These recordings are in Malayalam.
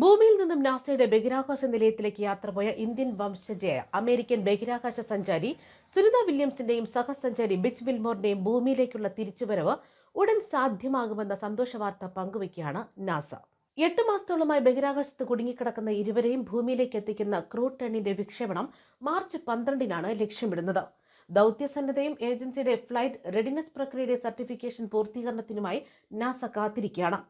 ഭൂമിയിൽ നിന്നും നാസയുടെ ബഹിരാകാശ നിലയത്തിലേക്ക് യാത്രപോയ ഇന്ത്യൻ വംശജയായ അമേരിക്കൻ ബഹിരാകാശ സഞ്ചാരി സുനിത വില്യംസിന്റെയും സഹസഞ്ചാരി ബിച്ച് വിൽമോറിന്റെയും ഭൂമിയിലേക്കുള്ള തിരിച്ചുവരവ് ഉടൻ സാധ്യമാകുമെന്ന സന്തോഷവാർത്ത പങ്കുവയ്ക്കുകയാണ് നാസ. 8 മാസത്തോളമായി ബഹിരാകാശത്ത് കുടുങ്ങിക്കിടക്കുന്ന ഇരുവരെയും ഭൂമിയിലേക്ക് എത്തിക്കുന്ന ക്രൂ 10ന്റെ വിക്ഷേപണം മാർച്ച് 12-നാണ് ലക്ഷ്യമിടുന്നത്. ദൗത്യസന്നദ്ധയും ഏജൻസിയുടെ ഫ്ലൈറ്റ് റെഡിനെസ് പ്രക്രിയയുടെ സർട്ടിഫിക്കേഷൻ പൂർത്തീകരണത്തിനുമായി നാസ കാത്തിരിക്കുകയാണ്.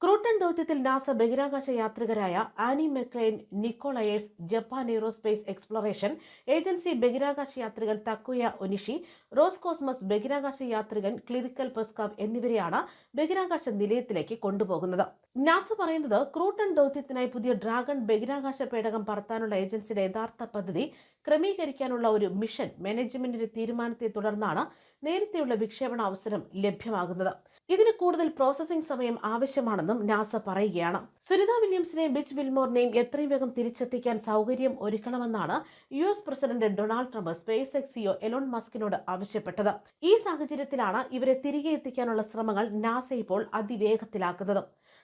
ക്രൂ 10 ദൗത്യത്തിൽ നാസ ബഹിരാകാശ യാത്രികരായ Anne McClain, Nichole Ayers, Japan aerospace exploration agency ബഹിരാകാശ യാത്രികൻ തക്കുയ ഒനിഷി, റോസ്കോസ്മസ് ബഹിരാകാശ യാത്രികൻ ക്ലിറിക്കൽ പെസ്കാവ് എന്നിവരെയാണ് ബഹിരാകാശ നിലയത്തിലേക്ക് കൊണ്ടുപോകുന്നത്. നാസ പറയുന്നത് ക്രൂ 10 ദൗത്യത്തിനായി പുതിയ ഡ്രാഗൺ ബഹിരാകാശ പേടകം പറത്താനുള്ള ഏജൻസിയുടെ യഥാർത്ഥ പദ്ധതി ക്രമീകരിക്കാനുള്ള ഒരു മിഷൻ മാനേജ്മെന്റിന്റെ തീരുമാനത്തെ തുടർന്നാണ് നേരത്തെയുള്ള വിക്ഷേപണ അവസരം ലഭ്യമാകുന്നത്. ഇതിന് കൂടുതൽ പ്രോസസിംഗ് സമയം ആവശ്യമാണെന്നും നാസ പറയുകയാണ്. സുനിത വില്യംസിനെയും ബിച്ച് വിൽമോറിനെയും എത്രയും വേഗം തിരിച്ചെത്തിക്കാൻ സൗകര്യം ഒരുക്കണമെന്നാണ് US president Donald Trump SpaceX CEO Elon മസ്കിനോട് ആവശ്യപ്പെട്ടത്. ഈ സാഹചര്യത്തിലാണ് ഇവരെ തിരികെ എത്തിക്കാനുള്ള ശ്രമങ്ങൾ നാസ ഇപ്പോൾ അതിവേഗത്തിലാക്കുന്നത്.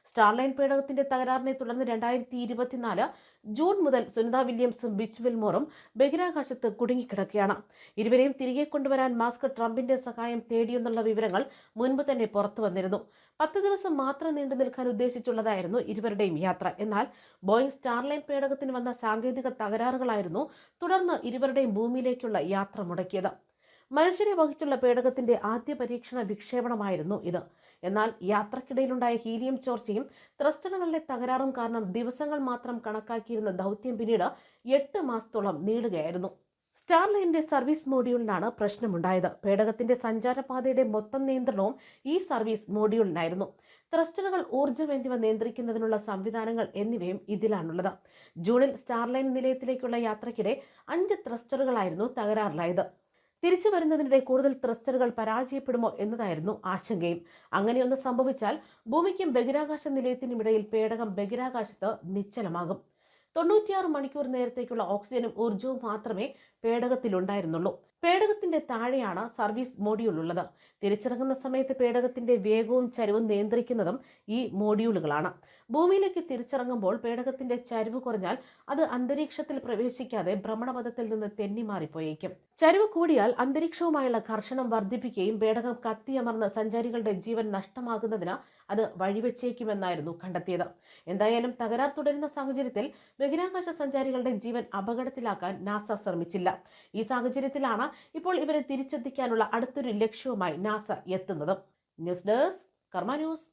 സ്റ്റാർലൈൻ പേടകത്തിന്റെ തകരാറിനെ തുടർന്ന് 2024 ജൂൺ മുതൽ സുനിത വില്യംസും ബിച്ച് വിൽമോറും ബഹിരാകാശത്ത് കുടുങ്ങിക്കിടക്കുകയാണ്. ഇരുവരെയും തിരികെ കൊണ്ടുവരാൻ മസ്ക് ട്രംപിന്റെ സഹായം തേടിയെന്നുള്ള വിവരങ്ങൾ മുൻപ് തന്നെ പുറത്തു വന്നിരുന്നു. 10 ദിവസം മാത്രം നീണ്ടു നിൽക്കാൻ ഉദ്ദേശിച്ചുള്ളതായിരുന്നു ഇരുവരുടെയും യാത്ര. എന്നാൽ ബോയിങ് സ്റ്റാർലൈൻ പേടകത്തിന് വന്ന സാങ്കേതിക തകരാറുകളായിരുന്നു തുടർന്ന് ഇരുവരുടെയും ഭൂമിയിലേക്കുള്ള യാത്ര മുടക്കിയത്. മനുഷ്യരെ വഹിച്ചുള്ള പേടകത്തിന്റെ ആദ്യ പരീക്ഷണ വിക്ഷേപണമായിരുന്നു ഇത്. എന്നാൽ യാത്രക്കിടയിലുണ്ടായ ഹീലിയം ചോർച്ചയും ത്രസ്റ്ററുകളിലെ തകരാറും കാരണം ദിവസങ്ങൾ മാത്രം കണക്കാക്കിയിരുന്ന ദൗത്യം പിന്നീട് 8 മാസത്തോളം നീളുകയായിരുന്നു. സ്റ്റാർലൈനിന്റെ സർവീസ് മോഡ്യൂളിനാണ് പ്രശ്നമുണ്ടായത്. പേടകത്തിന്റെ സഞ്ചാരപാതയുടെ മൊത്തം നിയന്ത്രണവും ഈ സർവീസ് മോഡ്യൂളിനായിരുന്നു. ത്രസ്റ്ററുകൾ, ഊർജ്ജം എന്നിവ നിയന്ത്രിക്കുന്നതിനുള്ള സംവിധാനങ്ങൾ എന്നിവയും ഇതിലാണുള്ളത്. ജൂണിൽ സ്റ്റാർലൈൻ നിലയത്തിലേക്കുള്ള യാത്രയ്ക്കിടെ 5 ത്രസ്റ്ററുകളായിരുന്നു തകരാറിലായത്. തിരിച്ചു വരുന്നതിനിടെ കൂടുതൽ ത്രസ്റ്ററുകൾ പരാജയപ്പെടുമോ എന്നതായിരുന്നു ആശങ്കയും. അങ്ങനെയൊന്ന് സംഭവിച്ചാൽ ഭൂമിക്കും ബഹിരാകാശ നിലയത്തിനുമിടയിൽ പേടകം ബഹിരാകാശത്ത് നിശ്ചലമാകും. 96 മണിക്കൂർ നേരത്തേക്കുള്ള ഓക്സിജനും ഊർജ്ജവും മാത്രമേ പേടകത്തിലുണ്ടായിരുന്നുള്ളൂ. പേടകത്തിന്റെ താഴെയാണ് സർവീസ് മോഡ്യൂൾ ഉള്ളത്. തിരിച്ചിറങ്ങുന്ന സമയത്ത് പേടകത്തിന്റെ വേഗവും ചരിവും നിയന്ത്രിക്കുന്നതും ഈ മോഡ്യൂളുകളാണ്. ഭൂമിയിലേക്ക് തിരിച്ചിറങ്ങുമ്പോൾ പേടകത്തിന്റെ ചരിവ് കുറഞ്ഞാൽ അത് അന്തരീക്ഷത്തിൽ പ്രവേശിക്കാതെ ഭ്രമണപഥത്തിൽ നിന്ന് തെന്നിമാറിപ്പോയേക്കും. ചരിവ് കൂടിയാൽ അന്തരീക്ഷവുമായുള്ള ഘർഷണം വർദ്ധിപ്പിക്കുകയും പേടകം കത്തിയമർന്ന് സഞ്ചാരികളുടെ ജീവൻ നഷ്ടമാകുന്നതിന് അത് വഴിവെച്ചേക്കുമെന്നായിരുന്നു കണ്ടെത്തിയത്. എന്തായാലും തകരാർ തുടരുന്ന സാഹചര്യത്തിൽ ബഹിരാകാശ സഞ്ചാരികളുടെ ജീവൻ അപകടത്തിലാക്കാൻ നാസ ശ്രമിച്ചില്ല. ഈ സാഹചര്യത്തിലാണ് ഇപ്പോൾ ഇവരെ തിരിച്ചെത്തിക്കാനുള്ള അടുത്തൊരു ലക്ഷ്യവുമായി നാസ എത്തുന്നത്. ന്യൂസ് ഡെസ്ക് കർമ്മ ന്യൂസ്.